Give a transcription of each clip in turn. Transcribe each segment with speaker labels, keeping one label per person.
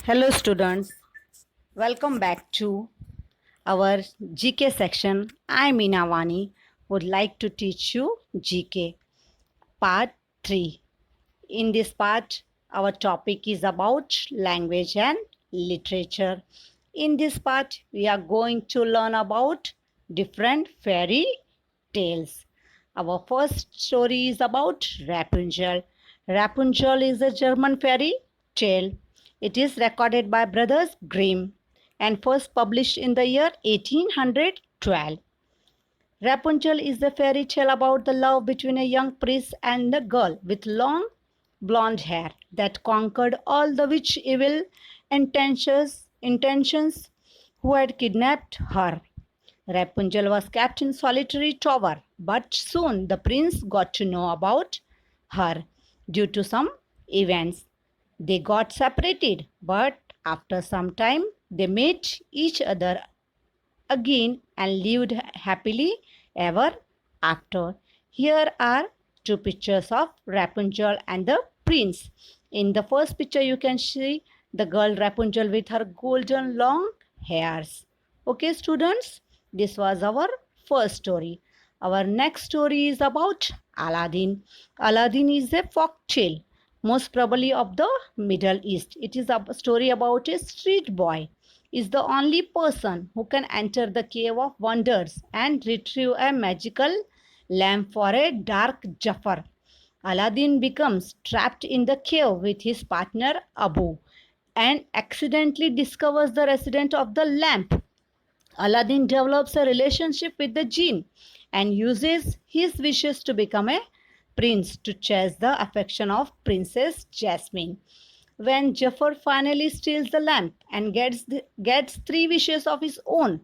Speaker 1: Hello students, welcome back to our GK section. I Meena Vani would like to teach you GK part 3. In this part, our topic is about language and literature. In this part, we are going to learn about different fairy tales. Our first story is about Rapunzel. Rapunzel is a German fairy tale. It is recorded by Brothers Grimm and first published in the year 1812. Rapunzel is a fairy tale about the love between a young prince and a girl with long blonde hair that conquered all the witch evil intentions who had kidnapped her. Rapunzel was kept in solitary tower, but soon the prince got to know about her due to some events. They got separated, but after some time they met each other again and lived happily ever after. Here are two pictures of Rapunzel and the prince. In the first picture, you can see the girl Rapunzel with her golden long hairs. Okay, students, this was our first story. Our next story is about Aladdin. Aladdin is a folk tale, most probably of the Middle East. It is a story about a street boy is the only person who can enter the cave of wonders and retrieve a magical lamp for a dark Jafar. Aladdin becomes trapped in the cave with his partner Abu and accidentally discovers the resident of the lamp. Aladdin develops a relationship with the jinn and uses his wishes to become a prince to chase the affection of Princess Jasmine. When Jafar finally steals the lamp and gets three wishes of his own,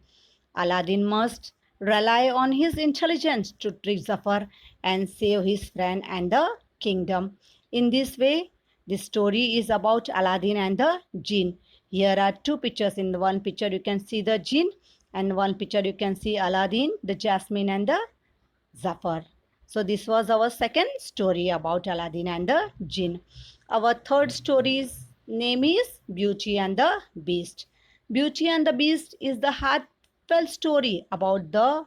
Speaker 1: Aladdin must rely on his intelligence to trick Jafar and save his friend and the kingdom. In this way, the story is about Aladdin and the jinn. Here are two pictures. In the one picture, you can see the jinn, and one picture, you can see Aladdin, the Jasmine, and the Zafar. So this was our second story about Aladdin and the jinn. Our third story's name is Beauty and the Beast. Beauty and the Beast is the heartfelt story about the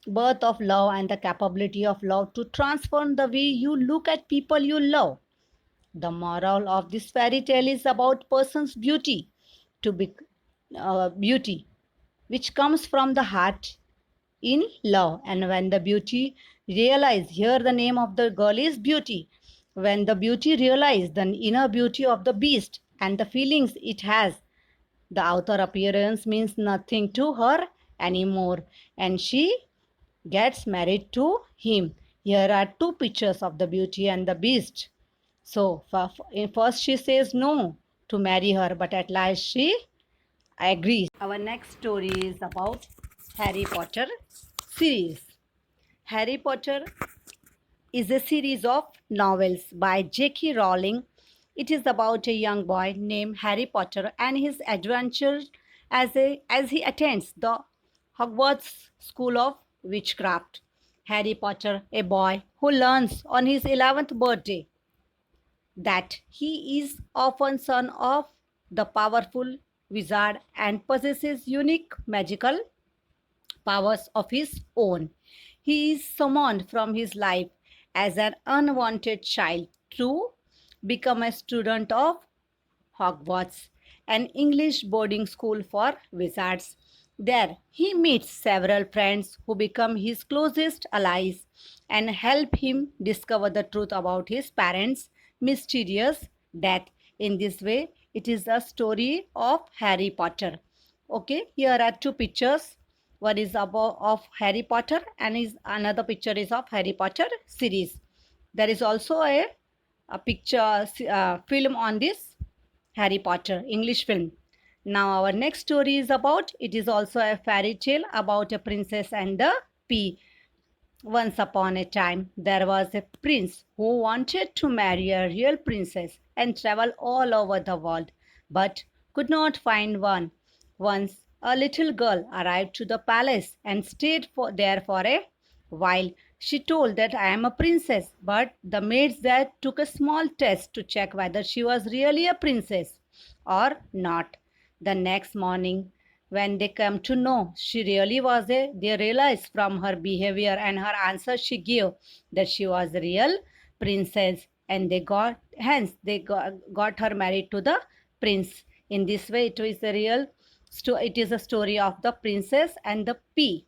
Speaker 1: birth of love and the capability of love to transform the way you look at people you love. The moral of this fairy tale is about person's beauty to be beauty, which comes from the heart in love. And when the beauty realize, here the name of the girl is Beauty, when the beauty realize the inner beauty of the beast and the feelings it has, the outer appearance means nothing to her anymore and she gets married to him. Here are two pictures of the Beauty and the Beast. So first she says no to marry her, but at last she agrees. Our next story is about Harry Potter series. Harry Potter is a series of novels by J.K. Rowling. It is about a young boy named Harry Potter and his adventures as he attends the Hogwarts School of Witchcraft. Harry Potter, a boy who learns on his 11th birthday that he is often son of the powerful wizard and possesses unique magical powers of his own. He is summoned from his life as an unwanted child to become a student of Hogwarts, an English boarding school for wizards. There, he meets several friends who become his closest allies and help him discover the truth about his parents' mysterious death. In this way, it is a story of Harry Potter. Okay, here are two pictures. One is about of Harry Potter and is another picture is of Harry Potter series. There is also a picture film on this Harry Potter English film. Now our next story is about, it is also a fairy tale about a princess and the pea. Once upon a time, there was a prince who wanted to marry a real princess and travel all over the world, but could not find one. Once, a little girl arrived to the palace and stayed there for a while. She told that I am a princess, but the maids there took a small test to check whether she was really a princess. or not. The next morning, when they come to know she really was they realized from her behavior and her answer she gave that she was the real princess, and they got her married to the prince. In this way, it is a story of the princess and the pea.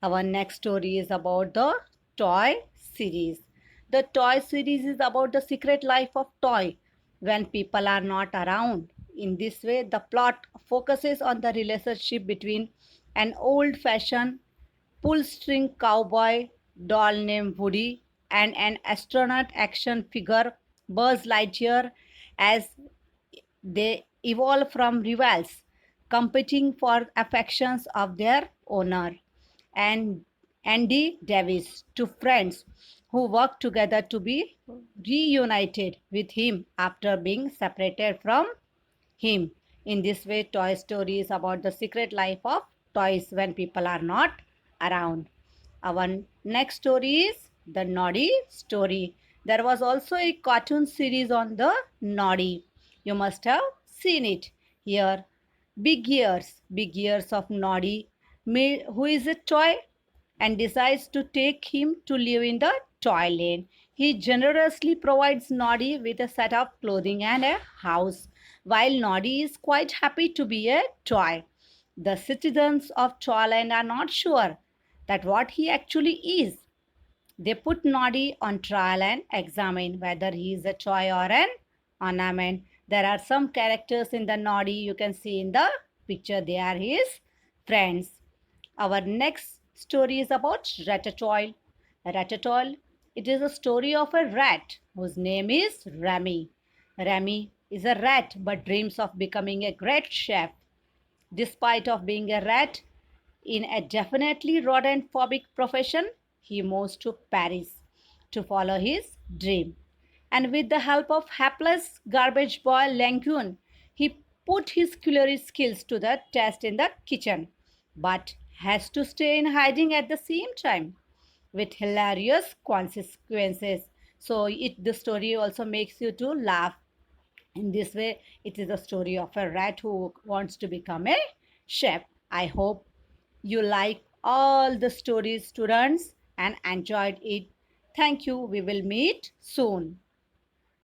Speaker 1: Our next story is about the toy series. The toy series is about the secret life of toy when people are not around. In this way, the plot focuses on the relationship between an old fashioned pull string cowboy doll named Woody and an astronaut action figure Buzz Lightyear as they evolve from rivals competing for affections of their owner, and Andy Davis to friends who work together to be reunited with him after being separated from him. In this way, Toy Story is about the secret life of toys when people are not around. Our next story is the Noddy story. There was also a cartoon series on the Noddy. You must have seen it. Here, Big Ears of Noddy, who is a toy and decides to take him to live in the toy lane. He generously provides Noddy with a set of clothing and a house, while Noddy is quite happy to be a toy. The citizens of Toyland are not sure that what he actually is. They put Noddy on trial and examine whether he is a toy or an ornament. There are some characters in the Noddy you can see in the picture. They are his friends. Our next story is about Ratatouille. Ratatouille, it is a story of a rat whose name is Remy. Remy is a rat but dreams of becoming a great chef. Despite of being a rat in a definitely rodent-phobic profession, he moves to Paris to follow his dream. And with the help of hapless garbage boy Langoon, he put his culinary skills to the test in the kitchen, but has to stay in hiding at the same time with hilarious consequences. So the story also makes you to laugh. In this way, it is a story of a rat who wants to become a chef. I hope you like all the stories, students, and enjoyed it. Thank you. We will meet soon.